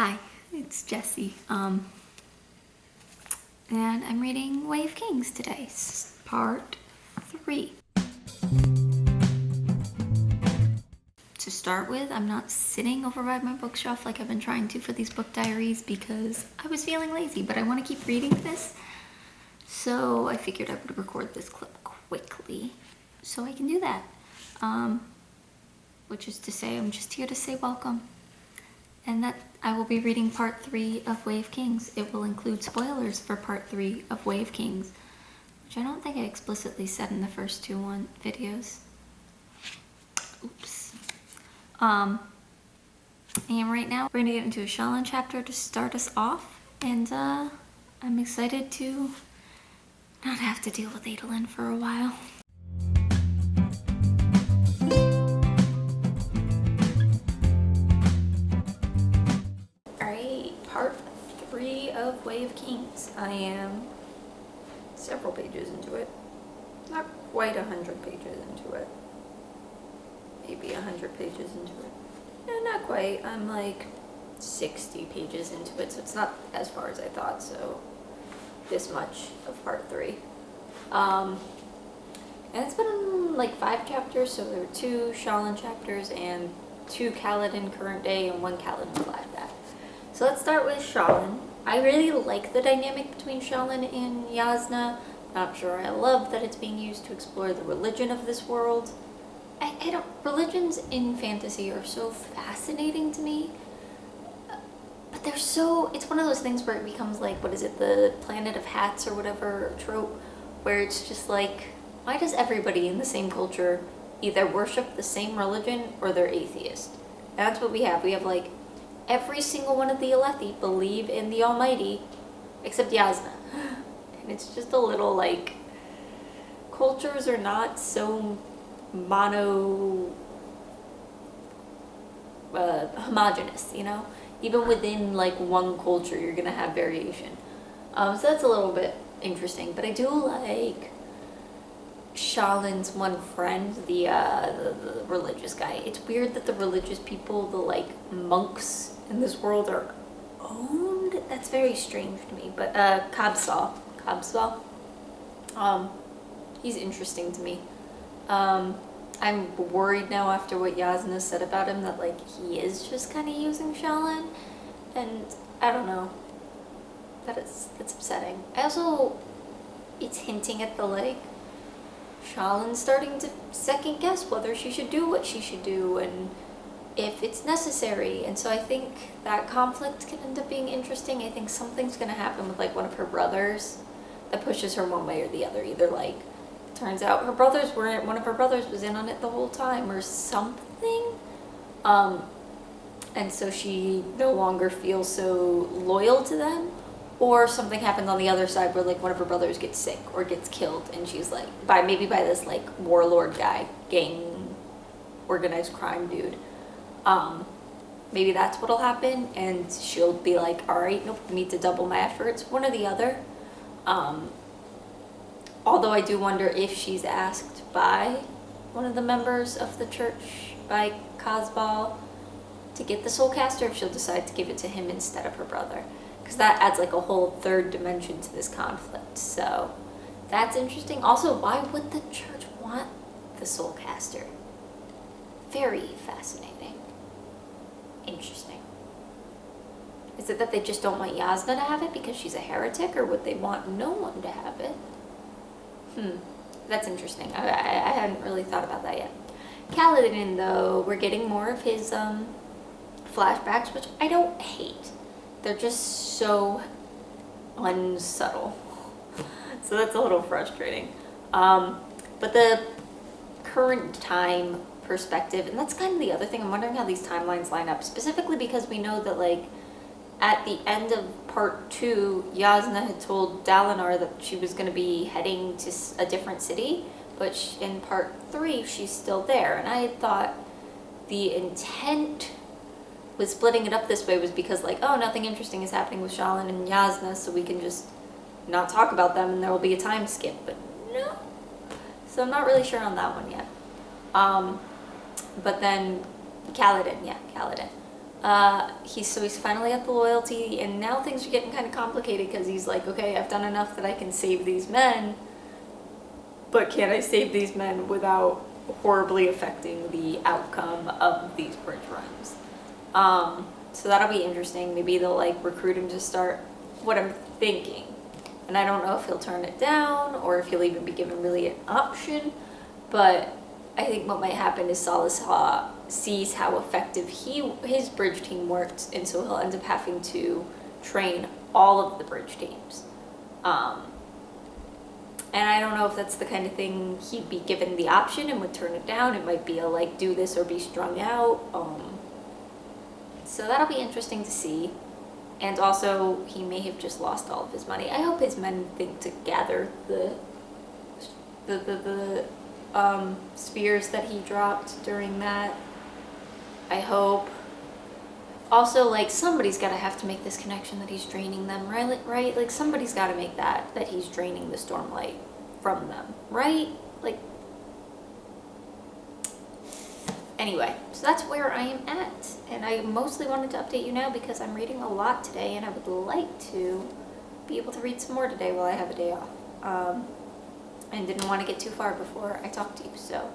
Hi, it's Jessi. And I'm reading Way of Kings today, part 3. To start with, I'm not sitting over by my bookshelf like I've been trying to for these book diaries because I was feeling lazy, but I want to keep reading this. So I figured I would record this clip quickly so I can do that. Which is to say, I'm just here to say welcome. And that I will be reading part 3 of Way of Kings. It will include spoilers for part 3 of Way of Kings, which I don't think I explicitly said in the first two videos. Oops. And right now we're gonna get into a Shallan chapter to start us off, and I'm excited to not have to deal with Adolin for a while. Part 3 of Way of Kings. I am several pages into it. Not quite 100 pages into it. Maybe 100 pages into it. Yeah, not quite. I'm like 60 pages into it, so it's not as far as I thought, so this much of part 3. And it's been like 5 chapters, so there are 2 Shallan chapters and 2 Kaladin current day and 1 Kaladin flashback. So let's start with Shallan. I really like the dynamic between Shallan and Jasnah. Not sure I love that it's being used to explore the religion of this world. Religions in fantasy are so fascinating to me. But they're so, it's one of those things where it becomes like, what is it, the Planet of Hats or whatever trope, where it's just like, why does everybody in the same culture either worship the same religion or they're atheist? And that's what we have. We have like, every single one of the Alethi believe in the Almighty, except Jasnah. And it's just a little like, cultures are not so homogenous, you know? Even within like one culture, you're gonna have variation. So that's a little bit interesting, but I do like Shallan's one friend, the religious guy. It's weird that the religious people, the like monks in this world, are owned. That's very strange to me. But Kabsal, he's interesting to me. I'm worried now after what Jasnah said about him that like he is just kind of using Shallan, and I don't know. That's upsetting. I also, it's hinting at the like Shallan starting to second guess whether she should do what she should do and if it's necessary. And so I think that conflict can end up being interesting. I think something's gonna happen with like one of her brothers that pushes her one way or the other. Either like, it turns out one of her brothers was in on it the whole time or something. And so she no longer feels so loyal to them. Or something happens on the other side where like one of her brothers gets sick or gets killed, and she's like, maybe by this like warlord guy, gang, organized crime dude. Maybe that's what'll happen, and she'll be like, all right, nope, need to double my efforts, one or the other. Although I do wonder if she's asked by one of the members of the church, by Kazbal, to get the soul caster, if she'll decide to give it to him instead of her brother. Because that adds like a whole third dimension to this conflict. So that's interesting. Also, why would the church want the soul caster? Very fascinating. Interesting. Is it that they just don't want Jasnah to have it because she's a heretic, or would they want no one to have it? That's interesting. I hadn't really thought about that yet. Kaladin, though, we're getting more of his flashbacks, which I don't hate. They're just so unsubtle. So that's a little frustrating. But the current time perspective, and that's kind of the other thing, I'm wondering how these timelines line up, specifically because we know that like at the end of part 2, Jasnah had told Dalinar that she was going to be heading to a different city, but in part 3 she's still there, and I had thought the intent with splitting it up this way was because like, oh, nothing interesting is happening with Shallan and Jasnah, so we can just not talk about them and there will be a time skip, but no. So I'm not really sure on that one yet. But then Kaladin. He's finally got the loyalty, and now things are getting kind of complicated because he's like, okay, I've done enough that I can save these men, but can I save these men without horribly affecting the outcome of these bridge runs? So that'll be interesting. Maybe they'll like recruit him to start what I'm thinking. And I don't know if he'll turn it down or if he'll even be given really an option, but I think what might happen is Salazar sees how effective his bridge team works, and so he'll end up having to train all of the bridge teams. And I don't know if that's the kind of thing he'd be given the option and would turn it down. It might be a like, do this or be strung out. So that'll be interesting to see. And also, he may have just lost all of his money. I hope his men think to gather the spears that he dropped during that. I hope. Also, like, somebody's got to have to make this connection that he's draining them, right? Like, somebody's got to make that he's draining the Stormlight from them, right? Like, anyway, so that's where I am at. And I mostly wanted to update you now because I'm reading a lot today, and I would like to be able to read some more today while I have a day off. And didn't want to get too far before I talk to you, so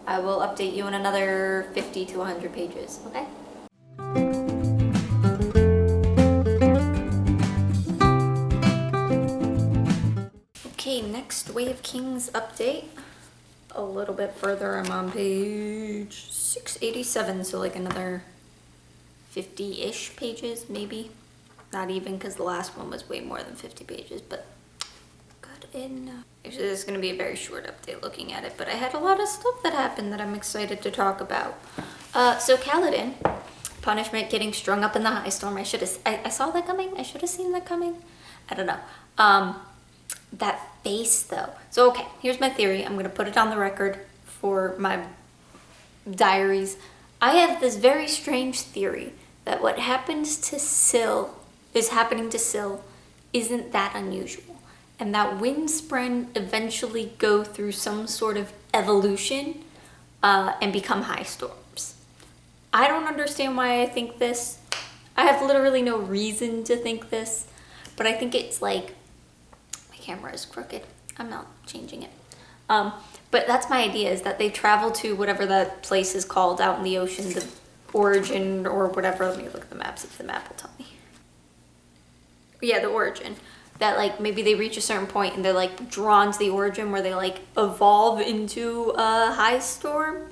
I will update you in another 50 to 100 pages, okay? Okay, next Way of Kings update. A little bit further, I'm on page 687, so like another 50-ish pages, maybe. Not even, because the last one was way more than 50 pages, but good enough. Actually, this is going to be a very short update looking at it, but I had a lot of stuff that happened that I'm excited to talk about. So Kaladin, punishment getting strung up in the high storm. I saw that coming. I should have seen that coming. I don't know. That face though. So okay, here's my theory. I'm going to put it on the record for my diaries. I have this very strange theory that what happens to Syl is happening to Syl isn't that unusual. And that Windspren eventually go through some sort of evolution and become high storms. I don't understand why I think this. I have literally no reason to think this, but I think it's like, my camera is crooked. I'm not changing it. But that's my idea, is that they travel to whatever that place is called out in the ocean, the origin or whatever. Let me look at the maps if the map will tell me. Yeah, the origin. That like maybe they reach a certain point and they're like drawn to the origin where they like evolve into a high storm.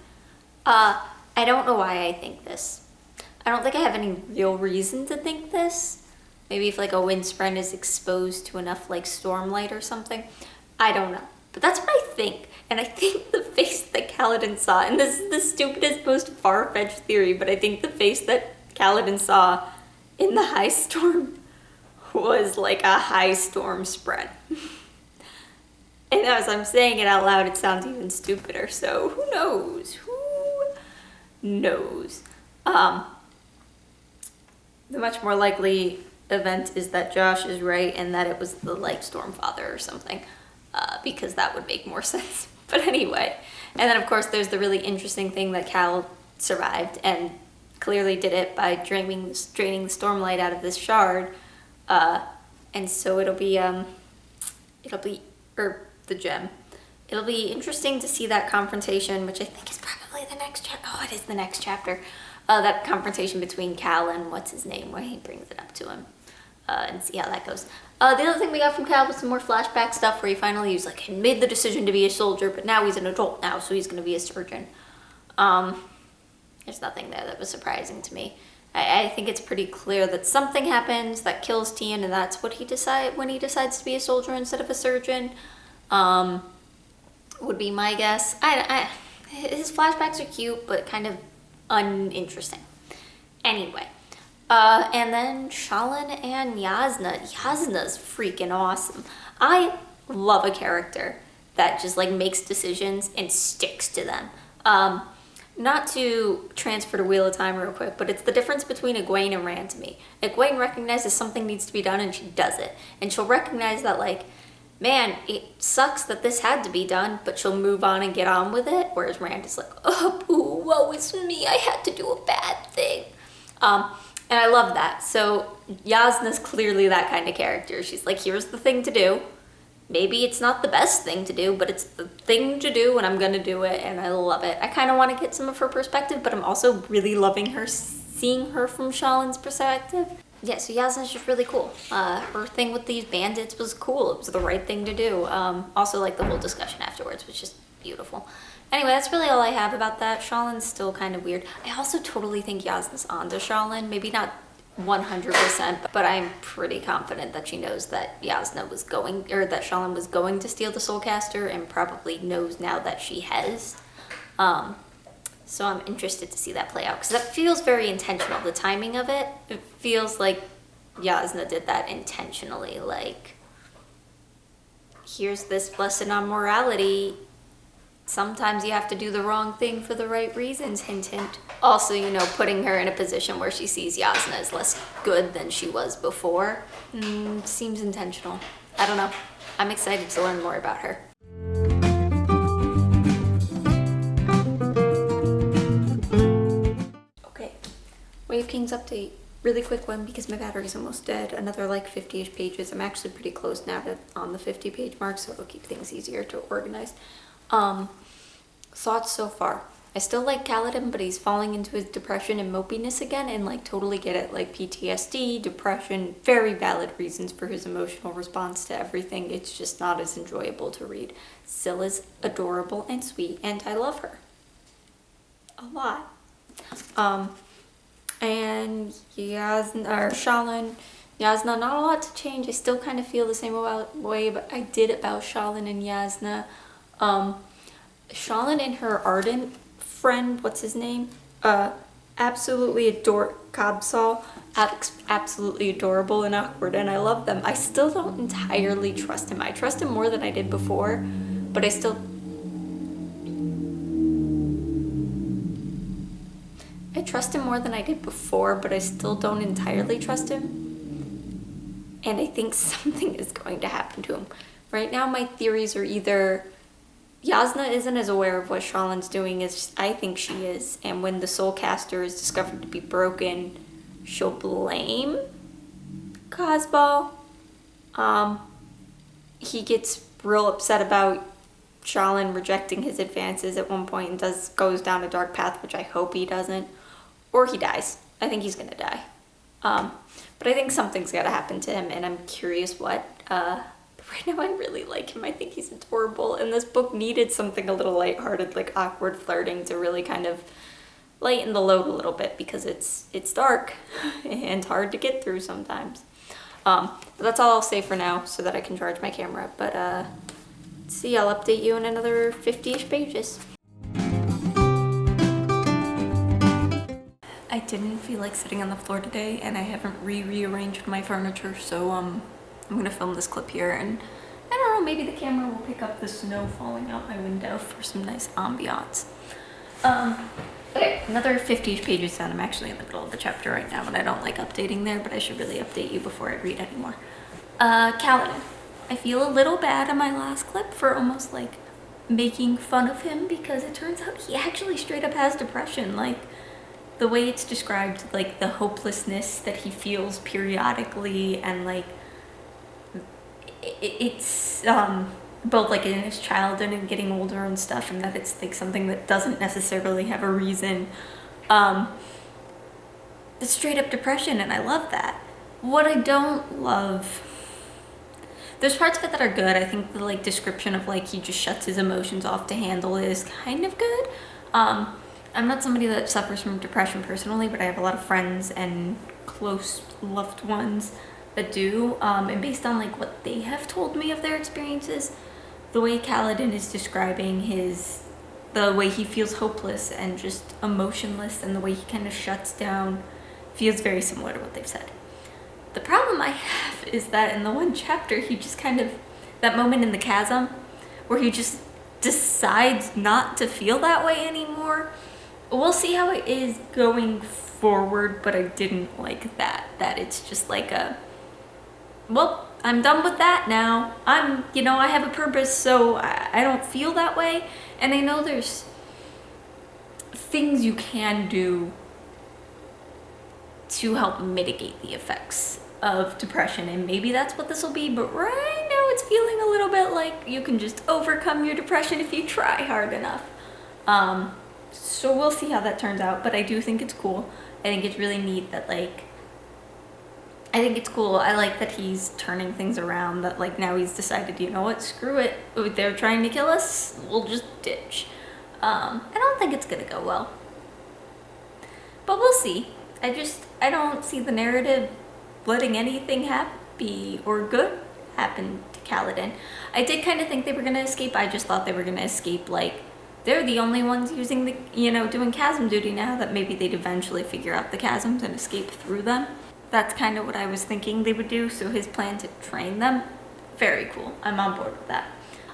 I don't know why I think this. I don't think I have any real reason to think this. Maybe if like a Windspren is exposed to enough like Stormlight or something. I don't know. But that's what I think. And I think the face that Kaladin saw, and this is the stupidest, most far-fetched theory, but I think the face that Kaladin saw in the high storm was like a high storm spread. And as I'm saying it out loud, it sounds even stupider. So who knows? Who knows? The much more likely event is that Josh is right and that it was the like Stormfather or something, because that would make more sense. But anyway, and then of course there's the really interesting thing that Cal survived and clearly did it by draining the Stormlight out of this shard. And so it'll be the gem. It'll be interesting to see that confrontation, which I think is probably the next chapter. Oh, it is the next chapter. That confrontation between Cal and what's his name, where he brings it up to him, and see how that goes. The other thing we got from Cal was some more flashback stuff where he like, he made the decision to be a soldier, but now he's an adult now, so he's going to be a surgeon. There's nothing there that was surprising to me. I think it's pretty clear that something happens that kills Tien, and that's what he when he decides to be a soldier instead of a surgeon. Would be my guess. His flashbacks are cute, but kind of uninteresting. Anyway, and then Shallan and Yasna. Yasna's freaking awesome. I love a character that just like makes decisions and sticks to them. Not to transfer to Wheel of Time real quick, but it's the difference between Egwene and Rand to me. Egwene recognizes something needs to be done and she does it. And she'll recognize that like, man, it sucks that this had to be done, but she'll move on and get on with it. Whereas Rand is like, oh, boo, woe is me, I had to do a bad thing. And I love that. So Yasna's clearly that kind of character. She's like, here's the thing to do. Maybe it's not the best thing to do, but it's the thing to do and I'm gonna do it, and I love it. I kind of want to get some of her perspective, but I'm also really loving her, seeing her from Shallan's perspective. Yeah, so Yasna's just really cool. Her thing with these bandits was cool. It was the right thing to do. Also, like, the whole discussion afterwards was just beautiful. Anyway, that's really all I have about that. Shallan's still kind of weird. I also totally think Yasna's onto Shallan. Maybe not 100%, but I'm pretty confident that she knows that Yasna was going, or that Shallan was going to steal the Soulcaster, and probably knows now that she has. So I'm interested to see that play out, because that feels very intentional, the timing of it. It feels like Yasna did that intentionally, like, here's this lesson on morality. Sometimes you have to do the wrong thing for the right reasons, hint, hint. Also, you know, putting her in a position where she sees Yasna as less good than she was before seems intentional. I don't know. I'm excited to learn more about her. Okay, Way of Kings update. Really quick one because my battery's almost dead. Another like 50-ish pages. I'm actually pretty close now to on the 50-page mark, so it'll keep things easier to organize. Thoughts so far. I still like Kaladin, but he's falling into his depression and mopiness again, and like totally get it, like PTSD, depression, very valid reasons for his emotional response to everything. It's just not as enjoyable to read. Scylla's adorable and sweet, and I love her a lot. And Shallan, Yasna, not a lot to change. I still kind of feel the same way, but I did about Shallan and Yasna. Shallan and her ardent friend, what's his name? Absolutely adore Kabsal. Absolutely adorable and awkward, and I love them. I still don't entirely trust him. I trust him more than I did before, but I still... I trust him more than I did before, but I still don't entirely trust him. And I think something is going to happen to him. Right now, my theories are either Yasna isn't as aware of what Shallan's doing as I think she is, and when the Soulcaster is discovered to be broken, she'll blame Cosbal. He gets real upset about Shallan rejecting his advances at one point and goes down a dark path, which I hope he doesn't. Or he dies. I think he's gonna die. But I think something's gotta happen to him, and I'm curious what. Right now I really like him. I think he's adorable, and this book needed something a little lighthearted, like awkward flirting, to really kind of lighten the load a little bit, because it's dark and hard to get through sometimes. But that's all I'll say for now, so that I can charge my camera. But see, I'll update you in another 50-ish pages. I didn't feel like sitting on the floor today, and I haven't rearranged my furniture, so I'm gonna film this clip here, and I don't know, maybe the camera will pick up the snow falling out my window for some nice ambiance. Okay, another 50 pages down. I'm actually in the middle of the chapter right now, and I don't like updating there, but I should really update you before I read anymore. Kaladin. I feel a little bad on my last clip for almost like making fun of him, because it turns out he actually straight up has depression. Like, the way it's described, like the hopelessness that he feels periodically, and like it's both like in his childhood and getting older and stuff, and that it's like something that doesn't necessarily have a reason. It's straight up depression, and I love that. What I don't love, there's parts of it that are good. I think the like description of like he just shuts his emotions off to handle it is kind of good. I'm not somebody that suffers from depression personally, but I have a lot of friends and close loved ones that do, and based on like what they have told me of their experiences, the way Kaladin is describing the way he feels hopeless and just emotionless, and the way he kind of shuts down, feels very similar to what they've said. The problem I have is that in the one chapter, he just kind of, that moment in the chasm where he just decides not to feel that way anymore. We'll see how it is going forward, but I didn't like that it's just like well, I'm done with that now. I have a purpose, so I don't feel that way. And I know there's things you can do to help mitigate the effects of depression, and maybe that's what this will be, but right now it's feeling a little bit like you can just overcome your depression if you try hard enough. So we'll see how that turns out, but I do think it's cool. I think it's really neat that, like, I think it's cool. I like that he's turning things around, that like now he's decided, you know what, screw it. They're trying to kill us, we'll just ditch. I don't think it's gonna go well, but we'll see. I don't see the narrative letting anything happy or good happen to Kaladin. I did kind of think they were gonna escape. I just thought they were gonna escape like they're the only ones using the, you know, doing chasm duty now, that maybe they'd eventually figure out the chasms and escape through them. That's kind of what I was thinking they would do. So his plan to train them, very cool. I'm on board with that.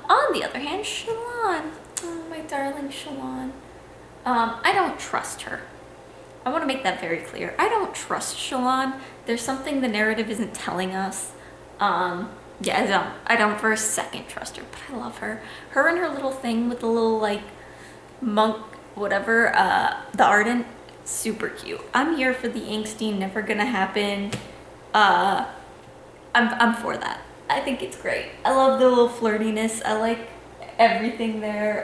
On the other hand, Shallan, oh, my darling Shallan. I don't trust her. I want to make that very clear. I don't trust Shallan. There's something the narrative isn't telling us. Yeah, I don't for a second trust her, but I love her. Her and her little thing with the little like monk, whatever, the Ardent, super cute. I'm here for the angsty, never gonna happen. I'm for that. I think it's great. I love the little flirtiness. I like everything there,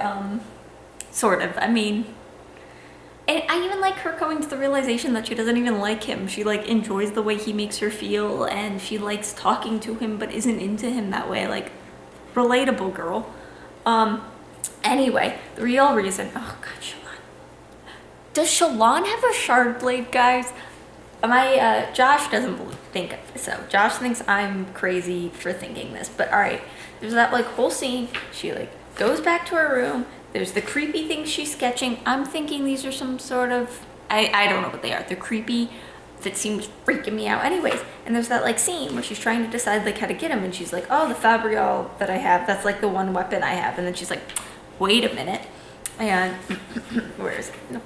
sort of. I mean, and I even like her coming to the realization that she doesn't even like him. She like enjoys the way he makes her feel, and she likes talking to him but isn't into him that way. Like, relatable girl. Anyway, the real reason, oh god, Shallan. Does Shallan have a shard blade, guys? Josh doesn't think so. Josh thinks I'm crazy for thinking this, but all right. There's that like whole scene. She like goes back to her room. There's the creepy things she's sketching. I'm thinking these are some sort of, I don't know what they are. They're creepy. That seems freaking me out. Anyways, and there's that like scene where she's trying to decide like how to get him, and she's like, oh, the Fabrial that I have, that's like the one weapon I have. And then she's like, wait a minute. And where is it? No.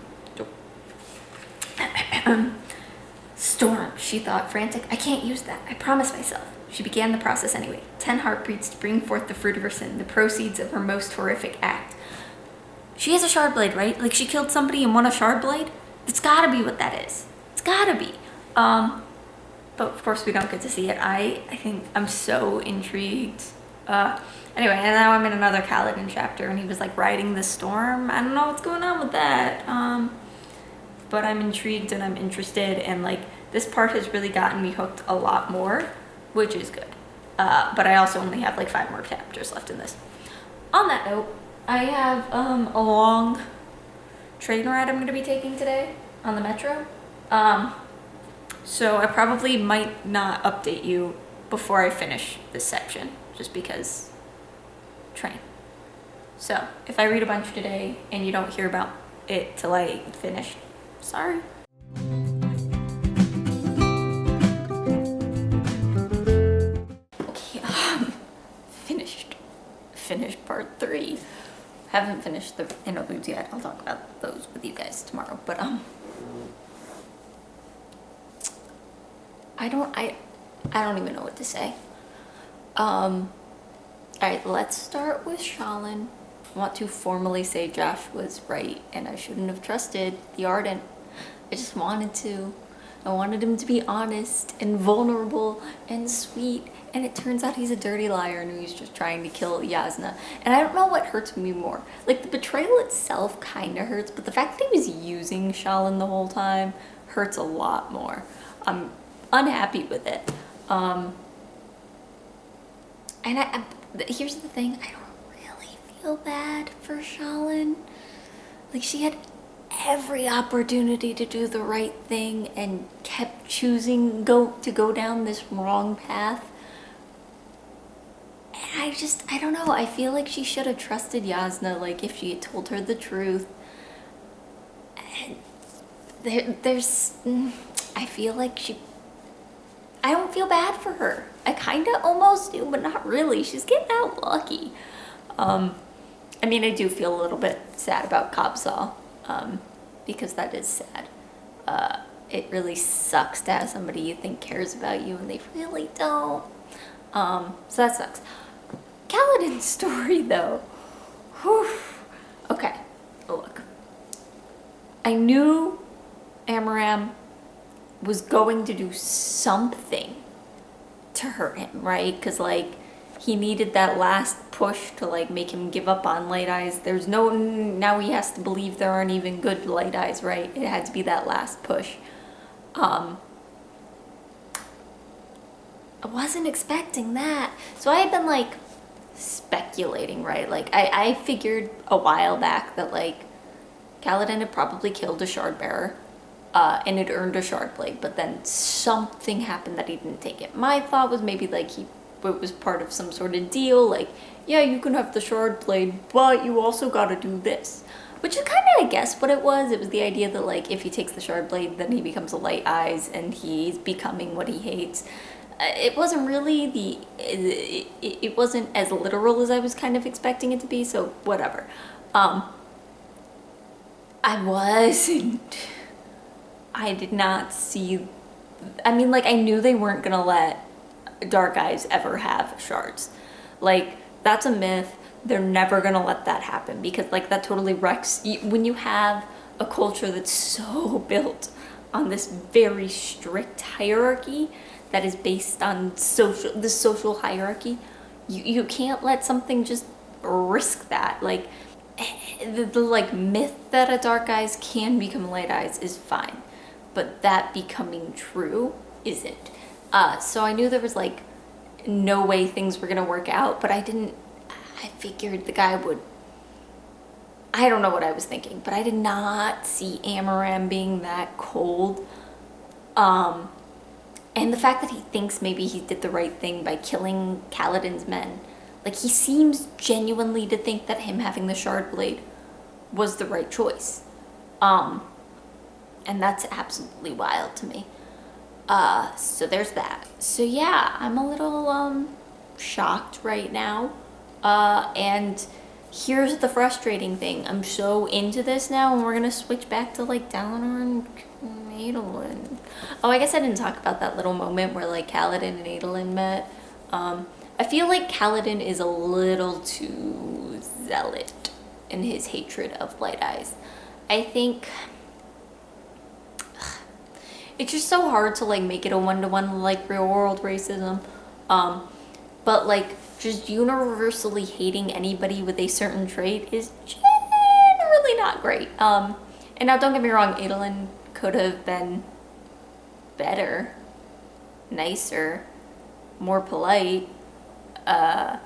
Storm, she thought, frantic. I can't use that. I promised myself. She began the process anyway. 10 heartbeats to bring forth the fruit of her sin, the proceeds of her most horrific act. She has a shard blade, right? Like she killed somebody and won a shard blade? It's gotta be what that is. It's gotta be. But of course we don't get to see it. I think I'm so intrigued. Anyway, and now I'm in another Kaladin chapter, and he was like riding the storm. I don't know what's going on with that. But I'm intrigued and I'm interested, and like this part has really gotten me hooked a lot more, which is good. But I also only have like 5 more chapters left in this. On that note, I have a long train ride I'm going to be taking today on the metro. So I probably might not update you before I finish this section, just because train. So if I read a bunch today and you don't hear about it till I finish, sorry. Okay, finished part 3. Haven't finished the interludes yet. I'll talk about those with you guys tomorrow. But I don't even know what to say. All right, let's start with Shallan. I want to formally say Josh was right, and I shouldn't have trusted the Ardent. I just wanted to. I wanted him to be honest and vulnerable and sweet, and it turns out he's a dirty liar and he's just trying to kill Yasna. And I don't know what hurts me more. Like, the betrayal itself kind of hurts, but the fact that he was using Shallan the whole time hurts a lot more. I'm unhappy with it. And here's the thing, I don't really feel bad for Shallan. Like, she had every opportunity to do the right thing and kept choosing to go down this wrong path. And I don't know, I feel like she should have trusted Yasna, like if she had told her the truth. And I feel like I don't feel bad for her. I kind of almost do, but not really. She's getting out lucky. I mean, I do feel a little bit sad about Kabzal. Because that is sad. It really sucks to have somebody you think cares about you and they really don't. So that sucks. Kaladin's story, though. Whew. Okay, look. I knew Amaram was going to do something to hurt him, right? Because like he needed that last push to like make him give up on light eyes. There's no, now he has to believe there aren't even good light eyes, right? It had to be that last push. I wasn't expecting that. So I had been like speculating, right? Like I figured a while back that like Kaladin had probably killed a shard bearer. And it earned a shard blade, but then something happened that he didn't take it. My thought was maybe like it was part of some sort of deal, like, yeah, you can have the shard blade, but you also gotta do this. Which is kind of, I guess, what it was. It was the idea that like if he takes the shard blade, then he becomes a light eyes and he's becoming what he hates. It wasn't really it wasn't as literal as I was kind of expecting it to be, so whatever. I did not see, I mean, like, I knew they weren't gonna let dark eyes ever have shards. Like, that's a myth. They're never gonna let that happen because, like, that totally wrecks, when you have a culture that's so built on this very strict hierarchy that is based on the social hierarchy, you can't let something just risk that. Like, the like myth that a dark eyes can become light eyes is fine, but that becoming true isn't. So I knew there was like no way things were gonna work out, but I figured the guy would, I don't know what I was thinking, but I did not see Amaram being that cold. And the fact that he thinks maybe he did the right thing by killing Kaladin's men, like he seems genuinely to think that him having the shard blade was the right choice. And that's absolutely wild to me. So there's that. So yeah, I'm a little shocked right now. And here's the frustrating thing. I'm so into this now, and we're gonna switch back to like Dalinar and Adolin. Oh, I guess I didn't talk about that little moment where like Kaladin and Adolin met. I feel like Kaladin is a little too zealot in his hatred of light eyes. I think it's just so hard to like make it a one-to-one like real world racism. But like just universally hating anybody with a certain trait is generally not great. And now don't get me wrong, Adolin could have been better, nicer, more polite. But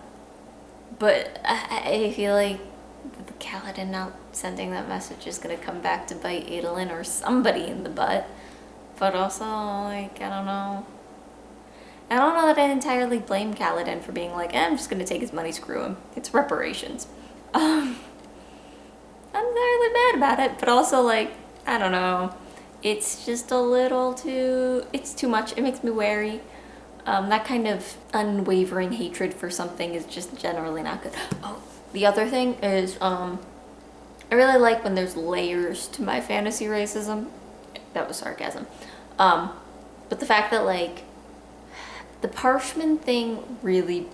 I feel like the Kaladin not sending that message is gonna come back to bite Adolin or somebody in the butt. But also, like, I don't know that I entirely blame Kaladin for being like, I'm just gonna take his money, screw him. It's reparations. I'm entirely mad about it, but also like, I don't know. It's just a little too, it's too much. It makes me wary. That kind of unwavering hatred for something is just generally not good. Oh, the other thing is, I really like when there's layers to my fantasy racism. That was sarcasm. But the fact that like the Parshman thing really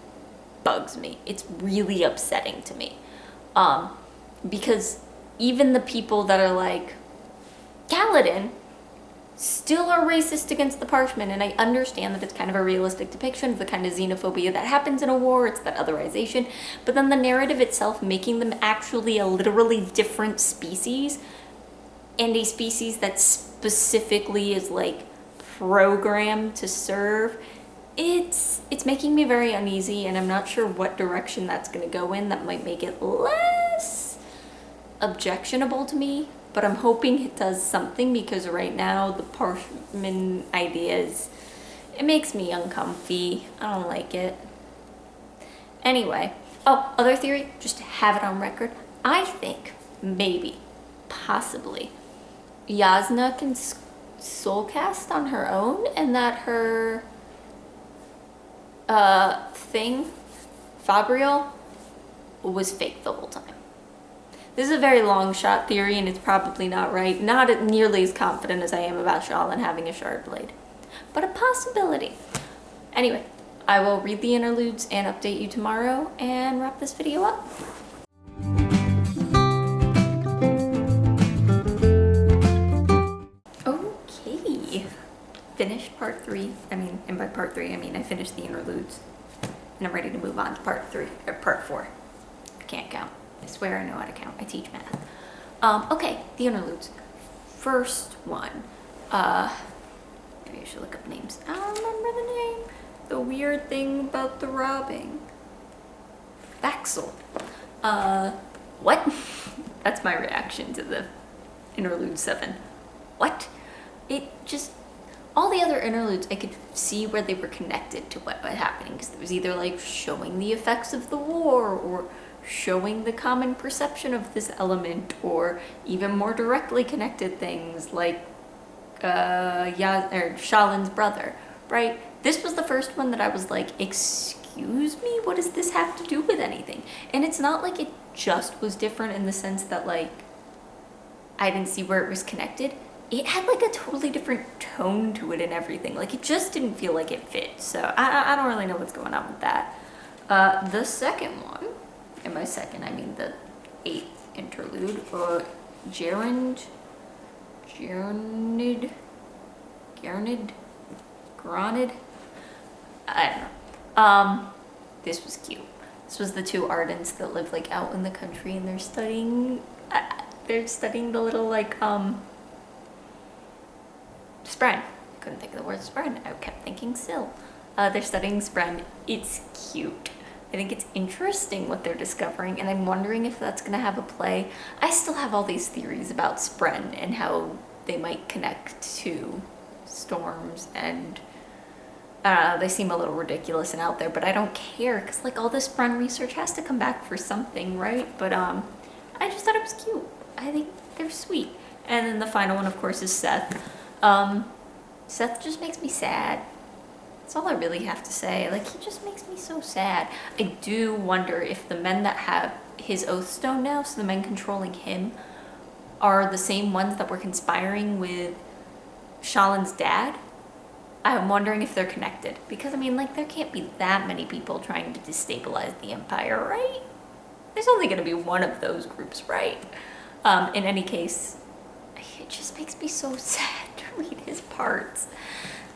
bugs me. It's really upsetting to me. Because even the people that are like Kaladin still are racist against the Parshmen, and I understand that it's kind of a realistic depiction of the kind of xenophobia that happens in a war. It's that otherization, but then the narrative itself making them actually a literally different species, and a species that specifically is like programmed to serve, it's making me very uneasy, and I'm not sure what direction that's going to go in that might make it less objectionable to me, but I'm hoping it does something, because right now the Parshman ideas, it makes me uncomfy. I don't like it. Anyway, oh, other theory, just to have it on record, I think maybe, possibly, Yasna can soulcast on her own, and that her thing, Fabrial, was fake the whole time. This is a very long shot theory, and it's probably not right. Not nearly as confident as I am about Shallan having a shard blade, but a possibility. Anyway, I will read the interludes and update you tomorrow and wrap this video up. Okay, part 3. And by part 3, I finished the interludes. And I'm ready to move on to part 4. I can't count. I swear I know how to count. I teach math. Okay, the interludes. First one. Maybe I should look up names. I don't remember the name. The weird thing about the robbing. Baxel. What? That's my reaction to the interlude 7. What? It just, all the other interludes, I could see where they were connected to what was happening, because it was either like showing the effects of the war, or showing the common perception of this element, or even more directly connected things like Shalin's brother, right? This was the first one that I was like, excuse me, what does this have to do with anything? And it's not like it just was different in the sense that like I didn't see where it was connected. It had like a totally different tone to it and everything. Like it just didn't feel like it fit. So I don't really know what's going on with that. The second one, and by second I mean the 8th interlude, Granid, I don't know. This was cute. This was the 2 Ardents that live like out in the country, and they're studying the little like Spren. I couldn't think of the word Spren. I kept thinking Sill. They're studying Spren. It's cute. I think it's interesting what they're discovering, and I'm wondering if that's gonna have a play. I still have all these theories about Spren and how they might connect to storms, and they seem a little ridiculous and out there, but I don't care, because like all this Spren research has to come back for something, right? But I just thought it was cute. I think they're sweet. And then the final one, of course, is Seth. Seth just makes me sad. That's all I really have to say. Like, he just makes me so sad. I do wonder if the men that have his oath stone now, so the men controlling him, are the same ones that were conspiring with Shalin's dad. I'm wondering if they're connected. Because, I mean, like, there can't be that many people trying to destabilize the Empire, right? There's only going to be one of those groups, right? In any case, it just makes me so sad to read his parts.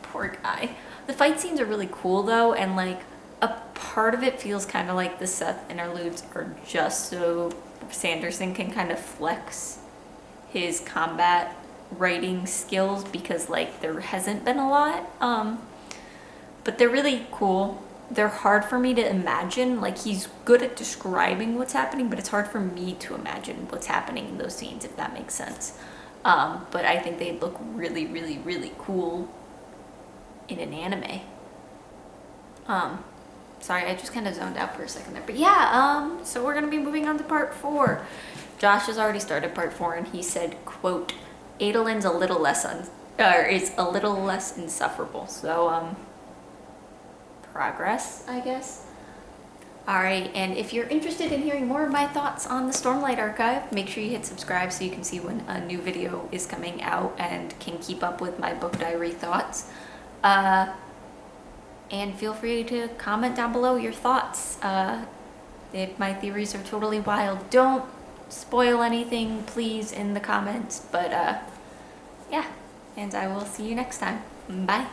Poor guy. The fight scenes are really cool, though, and, like, a part of it feels kind of like the Seth interludes are just so Sanderson can kind of flex his combat writing skills, because like there hasn't been a lot, but they're really cool. They're hard for me to imagine. Like, he's good at describing what's happening, but it's hard for me to imagine what's happening in those scenes, if that makes sense. But I think they look really, really, really cool in an anime. Sorry, I just kind of zoned out for a second there, but yeah, so we're gonna be moving on to part 4. Josh has already started part 4, and he said, quote, Adolin's a little less is a little less insufferable. So progress, I guess. Alright, and if you're interested in hearing more of my thoughts on the Stormlight Archive, make sure you hit subscribe so you can see when a new video is coming out and can keep up with my book diary thoughts. And feel free to comment down below your thoughts. If my theories are totally wild, don't spoil anything, please, in the comments. But yeah, and I will see you next time. Bye.